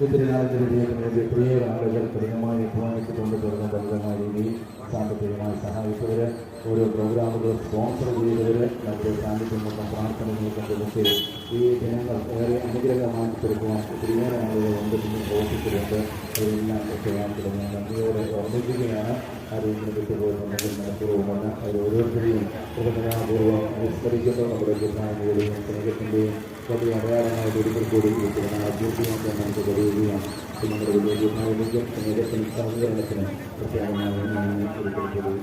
ഒത്തിരി നാളുകളിലേക്ക് പ്രിയ ആളുകൾ കഠിനമായി അധ്വാനിച്ചുകൊണ്ട് തുടർന്ന ബലമായ രീതിയിൽ സാമ്പത്തികമായി സഹായിച്ചവർ, ഓരോ പ്രോഗ്രാമുകൾ സ്പോൺസർ ചെയ്തവർ, നമ്മുടെ സാന്നിധ്യം കൊണ്ടും പ്രാർത്ഥനകൾ കൊണ്ടുമൊക്കെ ഈ ജനങ്ങൾ ഏറെ അനുഗ്രഹമായി തീർക്കുവാൻ ഒത്തിരിയേറെ ആളുകൾ ഉണ്ട്, പിന്നെ പ്രവർത്തിച്ചിട്ടുണ്ട്. അതെല്ലാം ചെയ്യാൻ തുടങ്ങി നന്ദിയോടെ ഓർമ്മിക്കുകയാണ്. ആരെങ്കിലും വിട്ടുപോകുന്നുണ്ടെങ്കിൽ മനഃപൂർവ്വമാണ് അവർ ഓരോരുത്തരെയും പ്രകടനാപൂർവ്വം വിസ്മരിക്കുന്ന നമ്മുടെ ബുദ്ധാനിയുടെയും സ്നേഹത്തിൻ്റെയും വലിയ അടയാളമായി ഒരിക്കൽ കൂടി അഭ്യർത്ഥിക്കാൻ നമുക്ക് കഴിയുകയാണ്. നമ്മുടെ വലിയ സ്നേഹത്തിനും സഹകരണത്തിനും പ്രത്യേകമായി ഒരിക്കൽ കൂടി